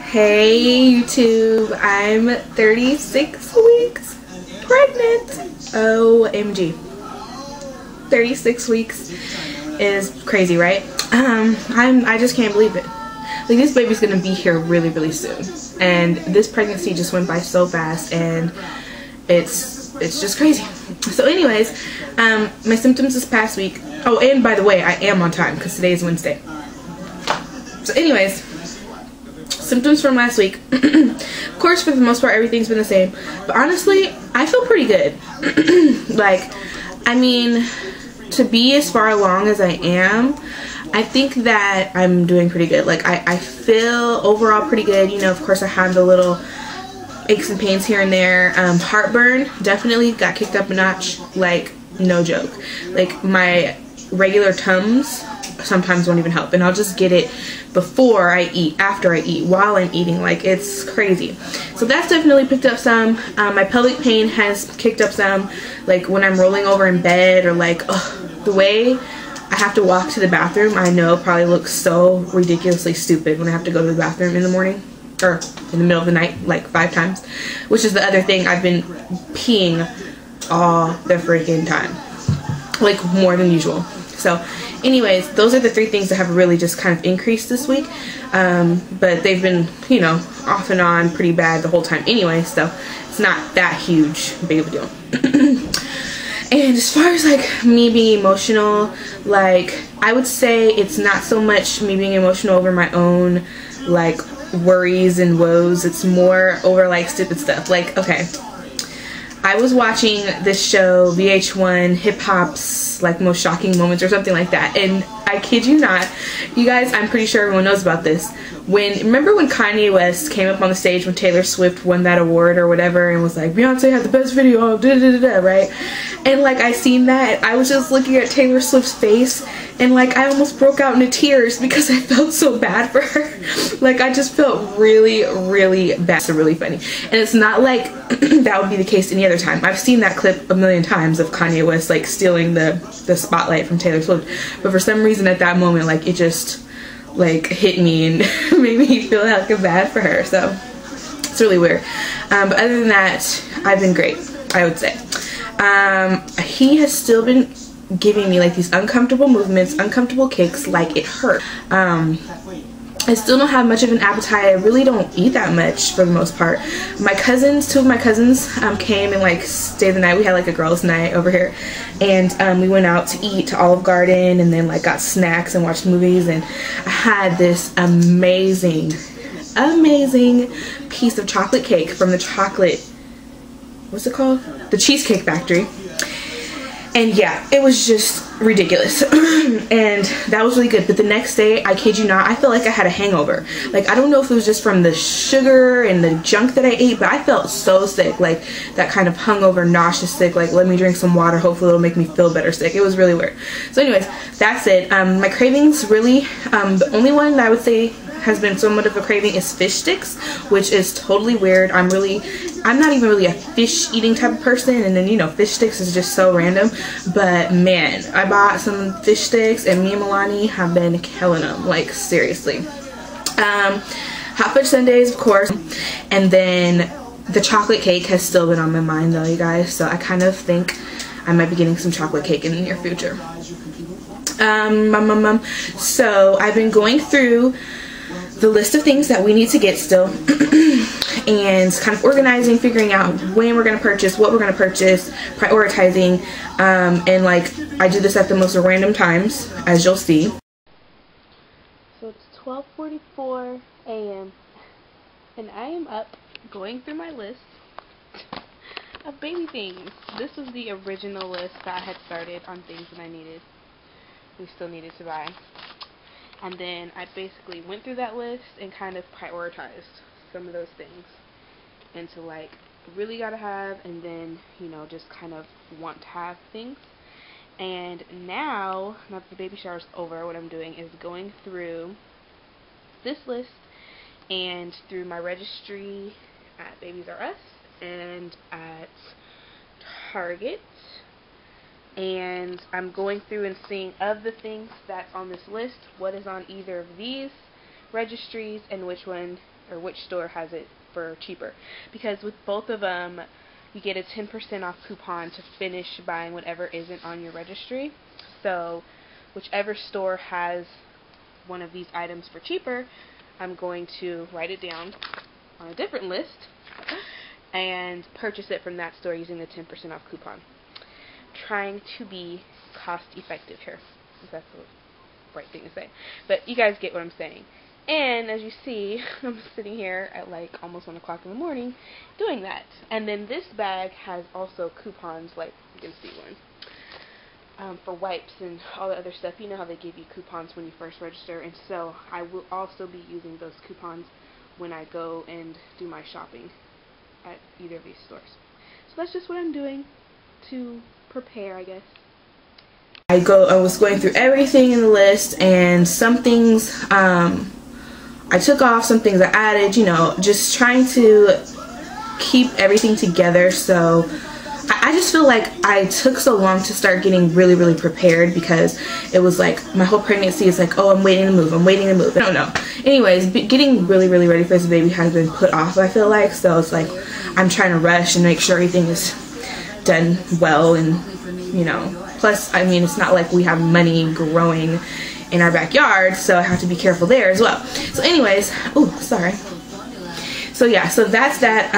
Hey YouTube, I'm 36 weeks pregnant. OMG. 36 weeks is crazy, right? I just can't believe it. Like, this baby's gonna be here really, really soon. And this pregnancy just went by so fast, and it's just crazy. So anyways, my symptoms this past week. Oh, and by the way, I am on time because today is Wednesday. So anyways, symptoms from last week. Of course, for the most part, everything's been the same. But honestly, I feel pretty good. Like, I mean, to be as far along as I am, I think that I'm doing pretty good. Like, I feel overall pretty good. You know, of course, I have the little aches and pains here and there. Heartburn definitely got kicked up a notch. Like, no joke. Like, my regular Tums sometimes won't even help, and I'll just get it before I eat, after I eat, while I'm eating. Like, it's crazy. So that's definitely picked up some. My pelvic pain has kicked up some, like when I'm rolling over in bed, or like, the way I have to walk to the bathroom, I know probably looks so ridiculously stupid when I have to go to the bathroom in the morning or in the middle of the night like 5 times, which is the other thing. I've been peeing all the freaking time, like more than usual. So anyways, those are the 3 things that have really just kind of increased this week, but they've been, you know, off and on pretty bad the whole time anyway, so it's not that big of a deal. And as far as like me being emotional, like, I would say it's not so much me being emotional over my own like worries and woes. It's more over like stupid stuff. Like, okay, I was watching this show, VH1 Hip Hop's like most shocking moments or something like that, and I kid you not, you guys, I'm pretty sure everyone knows about this. Remember when Kanye West came up on the stage when Taylor Swift won that award or whatever, and was like, Beyonce had the best video, right? And like, I seen that, I was just looking at Taylor Swift's face, and like, I almost broke out into tears because I felt so bad for her. Like, I just felt really, really bad. It's really funny. And it's not like that would be the case any other time. I've seen that clip a million times of Kanye West like stealing the spotlight from Taylor Swift, but for some reason at that moment, like, it just like hit me and made me feel like bad for her. So it's really weird. But other than that, I've been great, I would say. He has still been giving me like these uncomfortable movements, uncomfortable kicks, like it hurt. I still don't have much of an appetite. I really don't eat that much for the most part. My cousins, 2 of my cousins came and like stayed the night. We had like a girls' night over here, and we went out to eat to Olive Garden, and then like got snacks and watched movies, and I had this amazing piece of chocolate cake from the what's it called? The Cheesecake Factory. And yeah, it was just ridiculous. And that was really good. But the next day, I kid you not, I felt like I had a hangover. Like, I don't know if it was just from the sugar and the junk that I ate, but I felt so sick. Like, that kind of hungover, nauseous sick, like, let me drink some water, hopefully it'll make me feel better sick. It was really weird. So anyways, that's it. My cravings really, the only one that I would say has been somewhat of a craving is fish sticks, which is totally weird. I'm not even really a fish eating type of person, and then, you know, fish sticks is just so random. But man, I bought some fish sticks, and me and Milani have been killing them, like, seriously. Hot fudge sundaes, of course, and then the chocolate cake has still been on my mind though, you guys, so I kind of think I might be getting some chocolate cake in the near future. So I've been going through the list of things that we need to get still and kind of organizing, figuring out when we're going to purchase, what we're going to purchase, prioritizing, and like, I do this at the most random times, as you'll see. So it's 12:44 a.m. and I am up going through my list of baby things. This was the original list that I had started on things that we still needed to buy. And then I basically went through that list and kind of prioritized some of those things into like really gotta have, and then, you know, just kind of want to have things. And now that the baby shower's over, what I'm doing is going through this list and through my registry at Babies R Us and at Target, and I'm going through and seeing of the things that's on this list, what is on either of these, registries and which one or which store has it for cheaper, because with both of them you get a 10% off coupon to finish buying whatever isn't on your registry. So whichever store has one of these items for cheaper, I'm going to write it down on a different list and purchase it from that store using the 10% off coupon. Trying to be cost effective here, if that's the right thing to say. But you guys get what I'm saying. And as you see, I'm sitting here at like almost 1 o'clock in the morning doing that. And then this bag has also coupons, like you can see one, for wipes and all the other stuff. You know how they give you coupons when you first register, and so I will also be using those coupons when I go and do my shopping at either of these stores. So that's just what I'm doing to prepare, I guess. I was going through everything in the list, and some things I took off, some things I added, you know, just trying to keep everything together. So I just feel like I took so long to start getting really prepared, because it was like my whole pregnancy is like, oh, I'm waiting to move, I don't know. Anyways, getting really ready for this baby has been put off, I feel like. So it's like I'm trying to rush and make sure everything is done well, and you know, plus I mean, it's not like we have money growing in our backyard, so I have to be careful there as well. So anyways, oh sorry. So yeah, so that's that.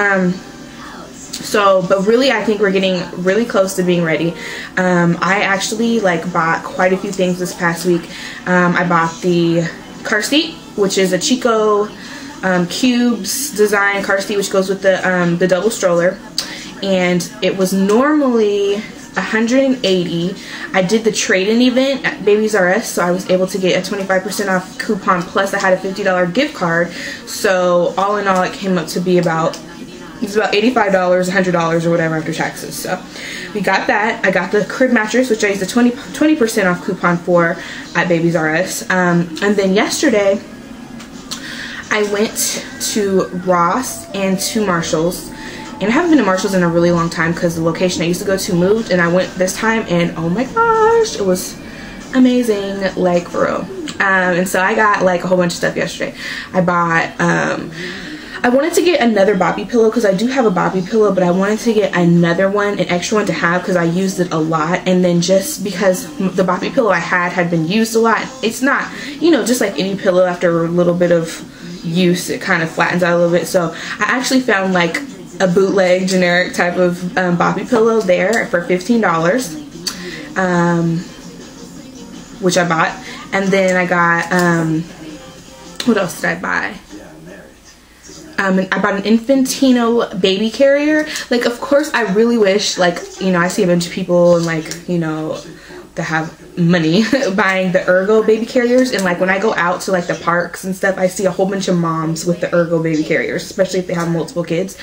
But really I think we're getting really close to being ready. I actually like bought quite a few things this past week. I bought the car seat, which is a Chico Cubes design car seat, which goes with the double stroller, and it was normally $180. I did the trade-in event at Babies R Us, so I was able to get a 25% off coupon, plus I had a $50 gift card. So all in all, it came up to be about, it's about $85, $100 or whatever after taxes. So we got that. I got the crib mattress, which I used a 20% off coupon for at Babies R Us. And then yesterday I went to Ross and to Marshall's. And I haven't been to Marshall's in a really long time because the location I used to go to moved, and I went this time, and oh my gosh, it was amazing, like for real. And so I got like a whole bunch of stuff yesterday. I bought, I wanted to get another Boppy pillow, because I do have a Boppy pillow, but I wanted to get another one, an extra one to have, because I used it a lot. And then just because the Boppy pillow I had been used a lot, it's not, you know, just like any pillow, after a little bit of use it kind of flattens out a little bit. So I actually found like a bootleg generic type of Boppy pillow there for $15, which I bought. And then I got, what else did I buy? I bought an Infantino baby carrier. Like, of course, I really wish, like, you know, I see a bunch of people and, like, you know, that have money buying the Ergo baby carriers, and like when I go out to like the parks and stuff, I see a whole bunch of moms with the Ergo baby carriers, especially if they have multiple kids.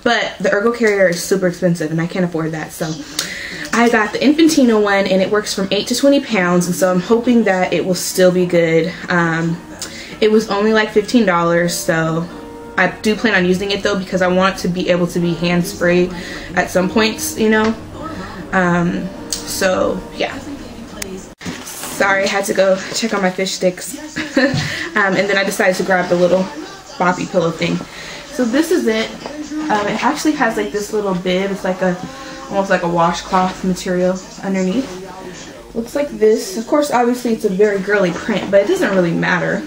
But the Ergo carrier is super expensive and I can't afford that, so I got the Infantino one, and it works from 8 to 20 pounds, and so I'm hoping that it will still be good. It was only like $15, so I do plan on using it though, because I want to be able to be hands-free at some points, you know. So yeah, sorry, I had to go check on my fish sticks. And then I decided to grab the little Boppy pillow thing. So this is it. It actually has like this little bib. It's like a almost like a washcloth material underneath. Looks like this. Of course, obviously it's a very girly print, but it doesn't really matter.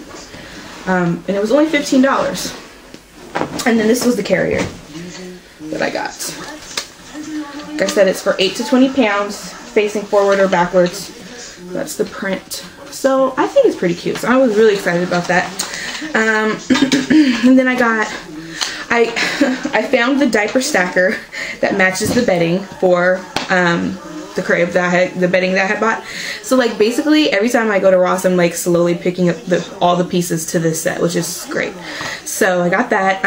And it was only $15. And then this was the carrier that I got. Like I said, it's for 8 to 20 pounds, facing forward or backwards. That's the print. So I think it's pretty cute. So I was really excited about that. And then I found the diaper stacker that matches the bedding for the crib that the bedding that I had bought. So like basically every time I go to Ross, I'm like slowly picking up all the pieces to this set, which is great. So I got that.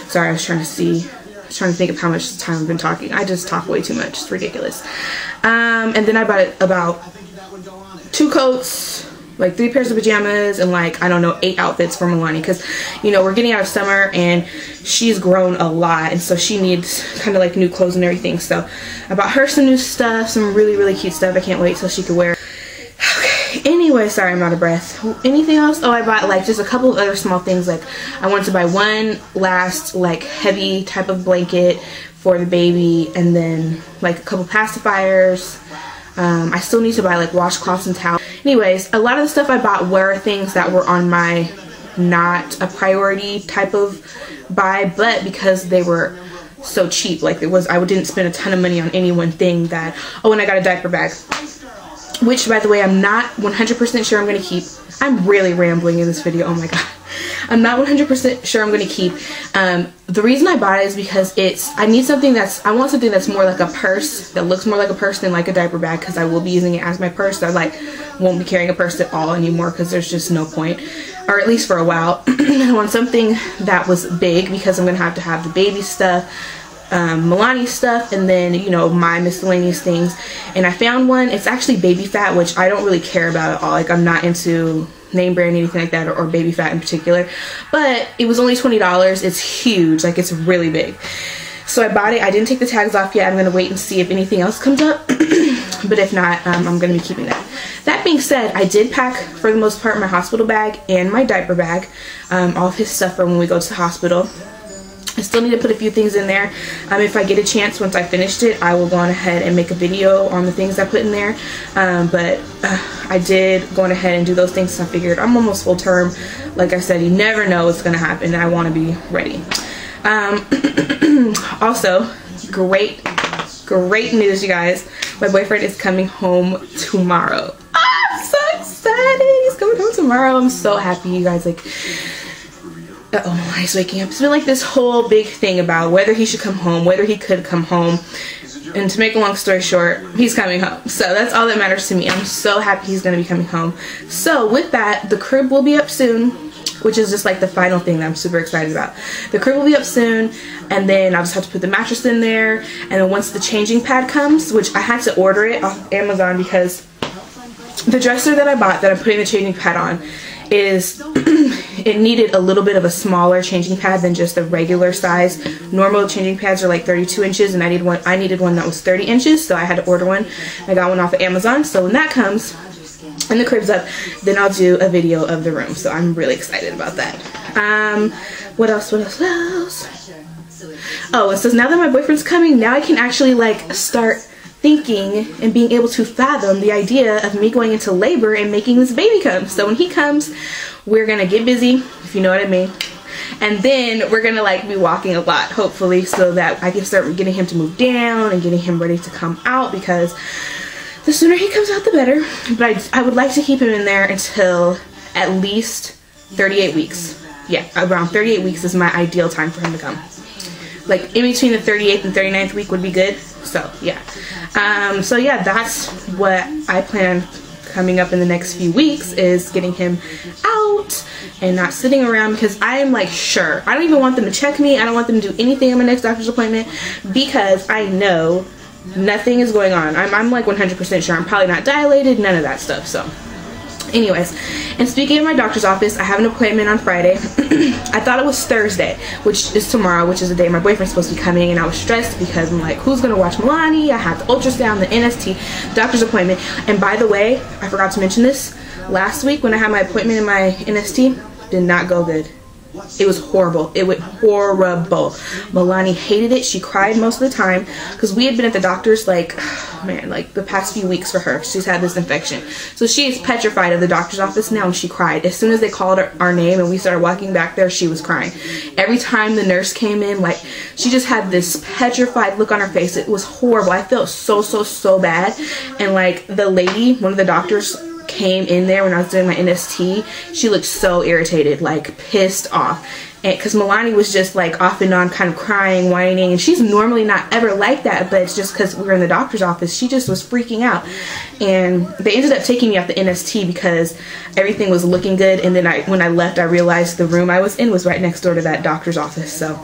Sorry, I was trying to think of how much time I've been talking. I just talk way too much. It's ridiculous. And then I bought about 2 coats, like 3 pairs of pajamas, and like, I don't know, 8 outfits for Milani, because, you know, we're getting out of summer and she's grown a lot, and so she needs kind of like new clothes and everything. So I bought her some new stuff, some really cute stuff. I can't wait till she can wear. Okay, Anyway, sorry, I'm out of breath. Anything else? Oh, I bought like just a couple of other small things. Like I wanted to buy one last like heavy type of blanket for the baby, and then like a couple pacifiers. I still need to buy like washcloths and towels. Anyways, a lot of the stuff I bought were things that were on my not a priority type of buy, but because they were so cheap, like I didn't spend a ton of money on any one thing. That, oh, and I got a diaper bag, which by the way I'm not 100% sure I'm going to keep. I'm really rambling in this video, oh my god. I'm not 100% sure I'm going to keep. The reason I bought it is because I want something that's more like a purse, that looks more like a purse than like a diaper bag, because I will be using it as my purse. I like won't be carrying a purse at all anymore because there's just no point, or at least for a while. I want something that was big because I'm going to have the baby stuff, Milani stuff, and then, you know, my miscellaneous things. And I found one. It's actually Baby Phat, which I don't really care about at all. Like I'm not into name brand, anything like that, or Baby Phat in particular, but it was only $20. It's huge, like it's really big. So I bought it. I didn't take the tags off yet. I'm gonna wait and see if anything else comes up. But if not, I'm gonna be keeping that. That being said, I did pack for the most part my hospital bag and my diaper bag, all of his stuff for when we go to the hospital. I still need to put a few things in there. If I get a chance, once I finished it, I will go on ahead and make a video on the things I put in there. But I did go on ahead and do those things, so I figured I'm almost full term. Like I said, you never know what's going to happen, and I want to be ready. Also, great news, you guys. My boyfriend is coming home tomorrow. I'm so excited. He's coming home tomorrow. I'm so happy, you guys. Like, uh-oh, he's waking up. It's been like this whole big thing about whether he should come home, whether he could come home. And to make a long story short, he's coming home. So that's all that matters to me. I'm so happy he's going to be coming home. So with that, the crib will be up soon, which is just like the final thing that I'm super excited about. The crib will be up soon, and then I'll just have to put the mattress in there. And then once the changing pad comes, which I had to order it off Amazon because the dresser that I bought that I'm putting the changing pad on is it needed a little bit of a smaller changing pad than just the regular size. Normal changing pads are like 32 inches, and I needed one that was 30 inches, so I had to order one. I got one off of Amazon. So when that comes and the crib's up, then I'll do a video of the room. So I'm really excited about that. What else? Oh, it says now that my boyfriend's coming, now I can actually like start thinking and being able to fathom the idea of me going into labor and making this baby come. So when he comes, we're gonna get busy, if you know what I mean, and then we're gonna like be walking a lot, hopefully, so that I can start getting him to move down and getting him ready to come out, because the sooner he comes out the better. But I would like to keep him in there until at least 38 weeks. Yeah, around 38 weeks is my ideal time for him to come. Like in between the 38th and 39th week would be good. So yeah. So yeah, that's what I plan coming up in the next few weeks, is getting him out and not sitting around, because I am like sure. I don't even want them to check me. I don't want them to do anything at my next doctor's appointment, because I know nothing is going on. I'm like 100% sure. I'm probably not dilated, none of that stuff. So anyways, and speaking of my doctor's office, I have an appointment on Friday. I thought it was Thursday, which is tomorrow, which is the day my boyfriend's supposed to be coming, and I was stressed because I'm like, who's gonna watch Milani? I have the ultrasound, the NST, doctor's appointment. And by the way, I forgot to mention this, last week when I had my appointment in my NST, did not go good. It was horrible. It went horrible. Milani hated it. She cried most of the time because we had been at the doctor's like, man, like the past few weeks for her. She's had this infection. So she is petrified of the doctor's office now, and she cried. As soon as they called our name and we started walking back there, she was crying. Every time the nurse came in, like, she just had this petrified look on her face. It was horrible. I felt so bad. And like the lady, one of the doctors, came in there when I was doing my NST. She looked so irritated, like pissed off, and because Milani was just like off and on kind of crying, whining, and she's normally not ever like that, but it's just because we were in the doctor's office, she just was freaking out. And they ended up taking me off the NST because everything was looking good, and then when I left, I realized the room I was in was right next door to that doctor's office. So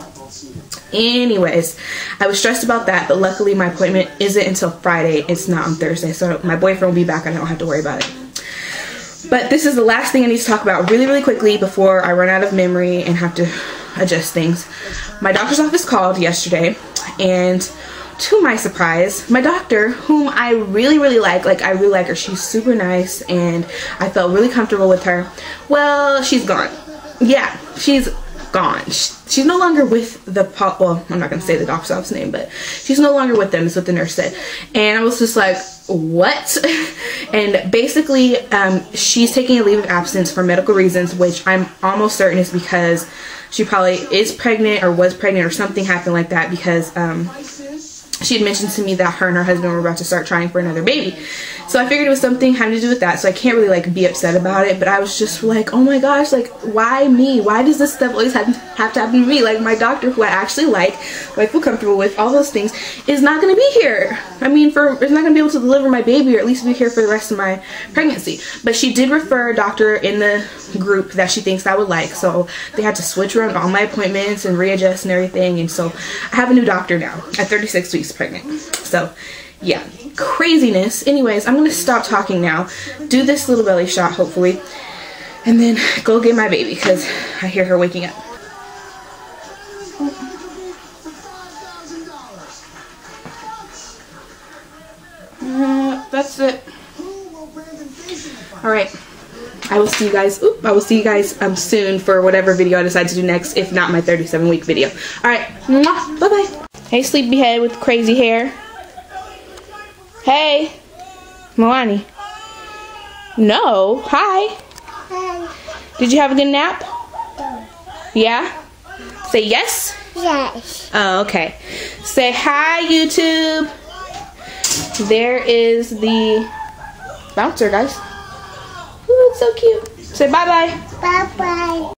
anyways, I was stressed about that, but luckily my appointment isn't until Friday. It's not on Thursday, so my boyfriend will be back and I don't have to worry about it. But this is the last thing I need to talk about really quickly before I run out of memory and have to adjust things. My doctor's office called yesterday and to my surprise, my doctor, whom I really like I really like her, she's super nice and I felt really comfortable with her. Well, she's gone. Yeah, she's gone. She's no longer with the, well, I'm not going to say the doctor's office name, but she's no longer with them is what the nurse said. And I was just like, what? And basically, she's taking a leave of absence for medical reasons, which I'm almost certain is because she probably is pregnant or was pregnant or something happened like that, because she had mentioned to me that her and her husband were about to start trying for another baby. So I figured it was something having to do with that. So I can't really like be upset about it. But I was just like, oh my gosh, like why me? Why does this stuff always have to happen to me? Like my doctor, who I actually like, who I feel comfortable with, all those things, is not going to be here. I mean, is not going to be able to deliver my baby, or at least be here for the rest of my pregnancy. But she did refer a doctor in the group that she thinks I would like. So they had to switch around all my appointments and readjust and everything. And so I have a new doctor now at 36 weeks pregnant. So yeah, craziness. Anyways, I'm gonna stop talking now, do this little belly shot hopefully, and then go get my baby because I hear her waking up. That's it. All right, I will see you guys. I will see you guys soon for whatever video I decide to do next, if not my 37-week video. All right, bye bye. Hey, sleepyhead with crazy hair. Hey, Milani. No. Hi. Hi. Did you have a good nap? Yeah? Say yes? Yes. Oh, okay. Say hi, YouTube. There is the bouncer, guys. Ooh, it's so cute. Say bye-bye. Bye-bye.